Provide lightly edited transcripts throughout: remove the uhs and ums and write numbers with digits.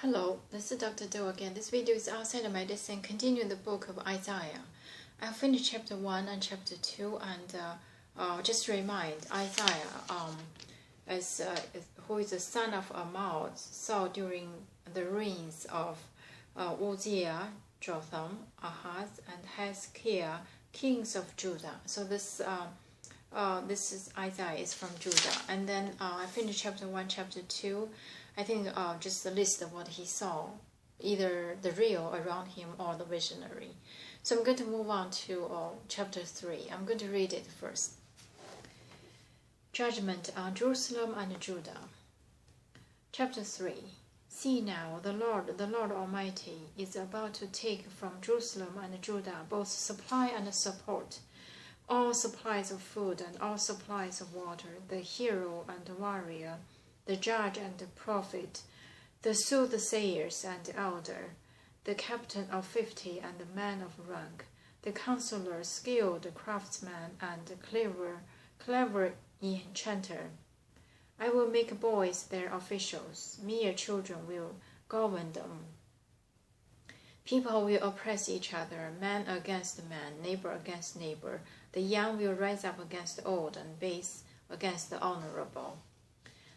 Hello, this is Dr. Do again. This video is outside of medicine, continuing the book of Isaiah. I have finished chapter 1 and chapter 2, and just to remind, Isaiah, who is the son of Amoz, saw during the reigns of Uzziah, Jotham, Ahaz, and Hezekiah, kings of Judah. So this is Isaiah is from Judah. And then I finished chapter 1, chapter 2. I think just the list of what he saw, either the real around him or the visionary. So I'm going to move on to chapter 3. I'm going to read it first. Judgment on Jerusalem and Judah. Chapter 3. See now, the Lord Almighty, is about to take from Jerusalem and Judah both supply and support, all supplies of food and all supplies of water, the hero and the warrior, the judge and the prophet, the soothsayers and the elder, the captain of 50 and the man of rank, the counselor, skilled craftsman, and the clever enchanter. I will make boys their officials, mere children will govern them. People will oppress each other, man against man, neighbor against neighbor. The young will rise up against the old, and base against the honorable.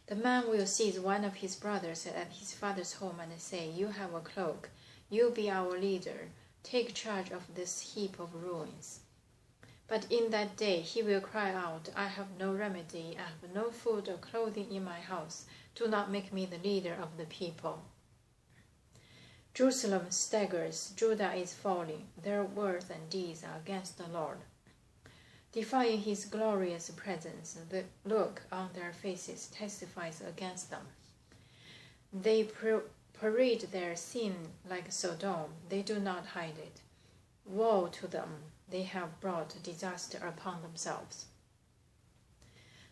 The man will seize one of his brothers at his father's home and say, You have a cloak, you be our leader, take charge of this heap of ruins. But in that day he will cry out, I have no remedy, I have no food or clothing in my house, do not make me the leader of the people. Jerusalem staggers, Judah is falling, their words and deeds are against the Lord. Defying his glorious presence, the look on their faces testifies against them. They parade their sin like Sodom, they do not hide it. Woe to them, they have brought disaster upon themselves.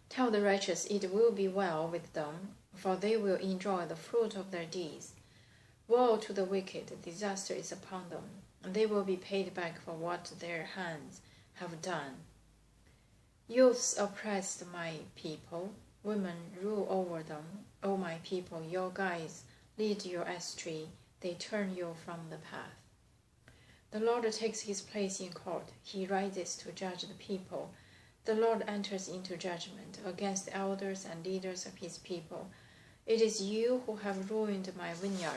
Tell the righteous it will be well with them, for they will enjoy the fruit of their deeds. Woe to the wicked, disaster is upon them, and they will be paid back for what their hands have done. Youths oppressed my people, women rule over them. O my people, your guides lead you astray, they turn you from the path. The Lord takes his place in court, he rises to judge the people. The Lord enters into judgment against the elders and leaders of his people. It is you who have ruined my vineyard.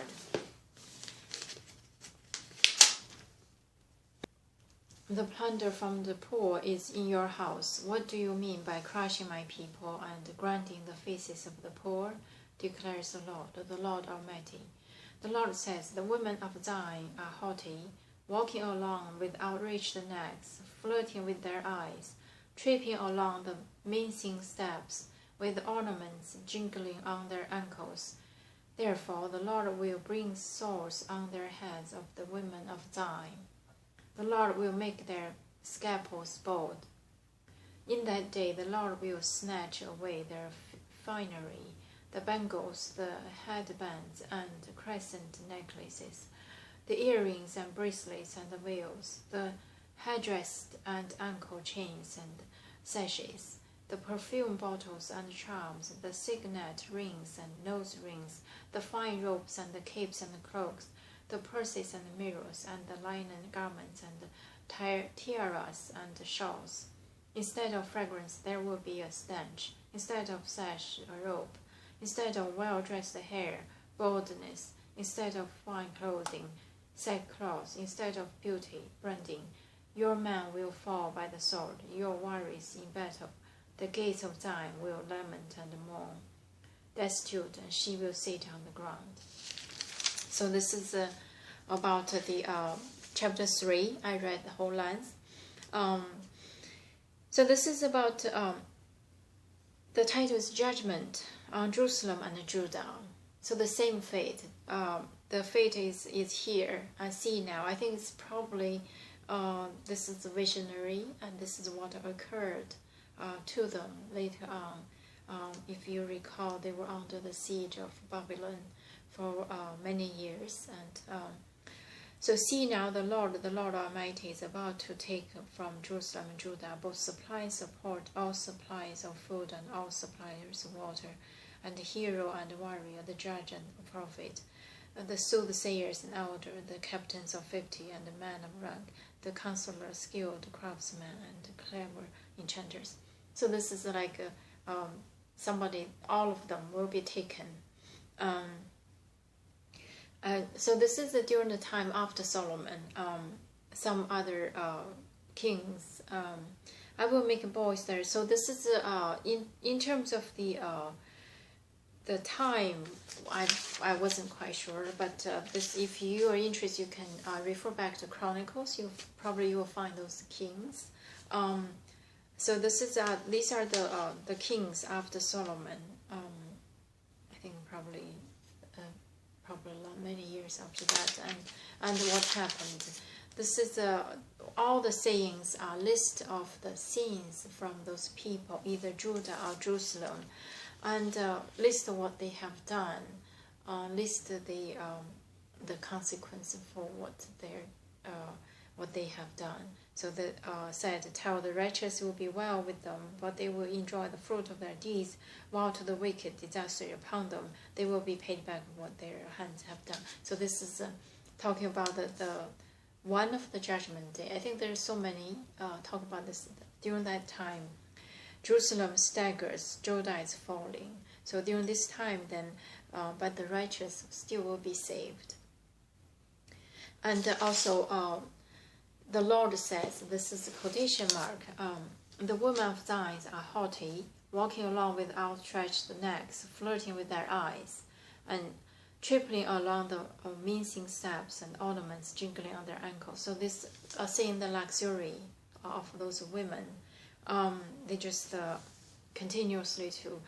The plunder from the poor is in your house. What do you mean by crushing my people and granting the faces of the poor? Declares the Lord Almighty. The Lord says, the women of Zion are haughty, walking along with outreached necks, flirting with their eyes, tripping along the mincing steps, with ornaments jingling on their ankles. Therefore the Lord will bring sores on their heads of the women of Zion. The Lord will make their scalps bald. In that day the Lord will snatch away their finery, the bangles, the headbands, and crescent necklaces, the earrings and bracelets and the veils, the headdress and ankle chains and sashes, the perfume bottles and charms, the signet rings and nose rings, the fine robes and the capes and the cloaks, the purses and the mirrors, and the linen garments, and the tiaras and the shawls. Instead of fragrance, there will be a stench. Instead of sash, a rope. Instead of well-dressed hair, baldness. Instead of fine clothing, sackcloth. Instead of beauty, branding. Your man will fall by the sword, your warriors in battle. The gates of Zion will lament and mourn. Destitute, and she will sit on the ground. So this is about the chapter 3. I read the whole length. So this is about, the title is Judgment on Jerusalem and Judah. So the same fate. The fate is here. I see now. I think it's probably, this is the visionary, and this is what occurred to them later on. If you recall, they were under the siege of Babylon for many years, and so see now the Lord Almighty is about to take from Jerusalem and Judah both supplies, support, all supplies of food and all supplies of water, and the hero and the warrior, the judge and the prophet, the soothsayers and elder, the captains of 50 and the men of rank, the counselor, skilled craftsmen, and clever enchanters. So this is like somebody, all of them will be taken. So this is during the time after Solomon. Some other kings. I will make a voice there. So this is in terms of the time. I wasn't quite sure, but this, if you are interested, you can refer back to Chronicles. You will find those kings. So this is these are the kings after Solomon. I think probably many years after that, and what happened. This is all the sayings are list of the scenes from those people, either Judah or Jerusalem, and list what they have done, list the consequence for what they have done. So that said, tell the righteous will be well with them, but they will enjoy the fruit of their deeds, while to the wicked disaster upon them, they will be paid back what their hands have done. So this is talking about the one of the judgment day. I think there's so many talk about this during that time. Jerusalem staggers, Judah is falling. So during this time, then, but the righteous still will be saved. And also, the Lord says, this is a quotation mark, the women of Zion are haughty, walking along with outstretched necks, flirting with their eyes, and tripling along the mincing steps, and ornaments jingling on their ankles. So this saying the luxury of those women. They just continuously to,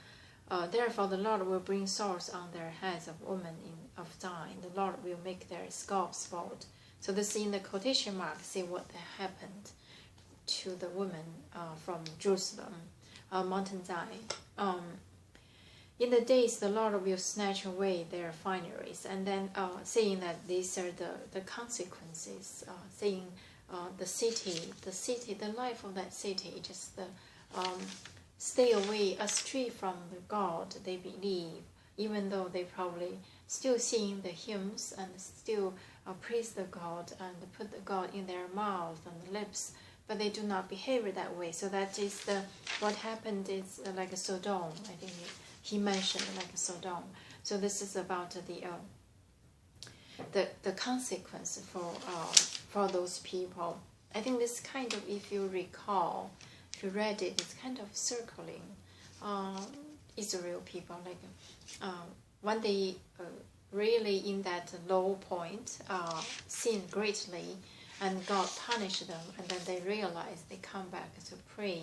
therefore the Lord will bring sores on their heads of women of Zion. The Lord will make their scalps bald. So this in the quotation mark, see what happened to the women from Jerusalem, Mountain Zion. In the days the Lord will snatch away their fineries, and then saying that these are the consequences, saying the city, the life of that city, just stay away, astray from the God they believe, even though they probably still sing the hymns and still praise the God and put the God in their mouth and lips, but they do not behave that way. So that is what happened is like a Sodom. I think he mentioned like a Sodom. So this is about the consequence for those people. I think this kind of, if you recall, if you read it, it's kind of circling Israel people, like when they really in that low point sinned greatly, and God punished them, and then they realize, they come back to pray,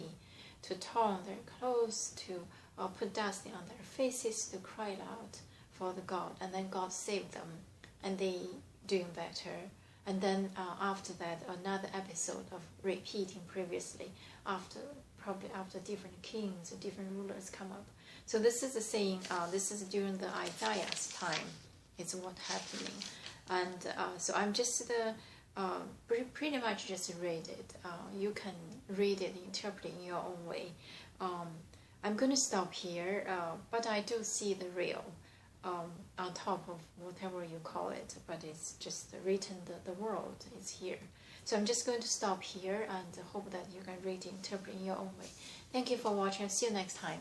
to torn their clothes, to put dust on their faces, to cry out for the God, and then God saved them, and they doing better. And then after that, another episode of repeating previously, probably after different kings, different rulers come up. So this is a saying, this is during the Isaiah's time, it's what happening. And so I'm just pretty much just read it. You can read it, interpret it in your own way. I'm going to stop here, but I do see the real on top of whatever you call it, but it's just written, the world is here. So I'm just going to stop here and hope that you can read it, interpret in your own way. Thank you for watching. See you next time.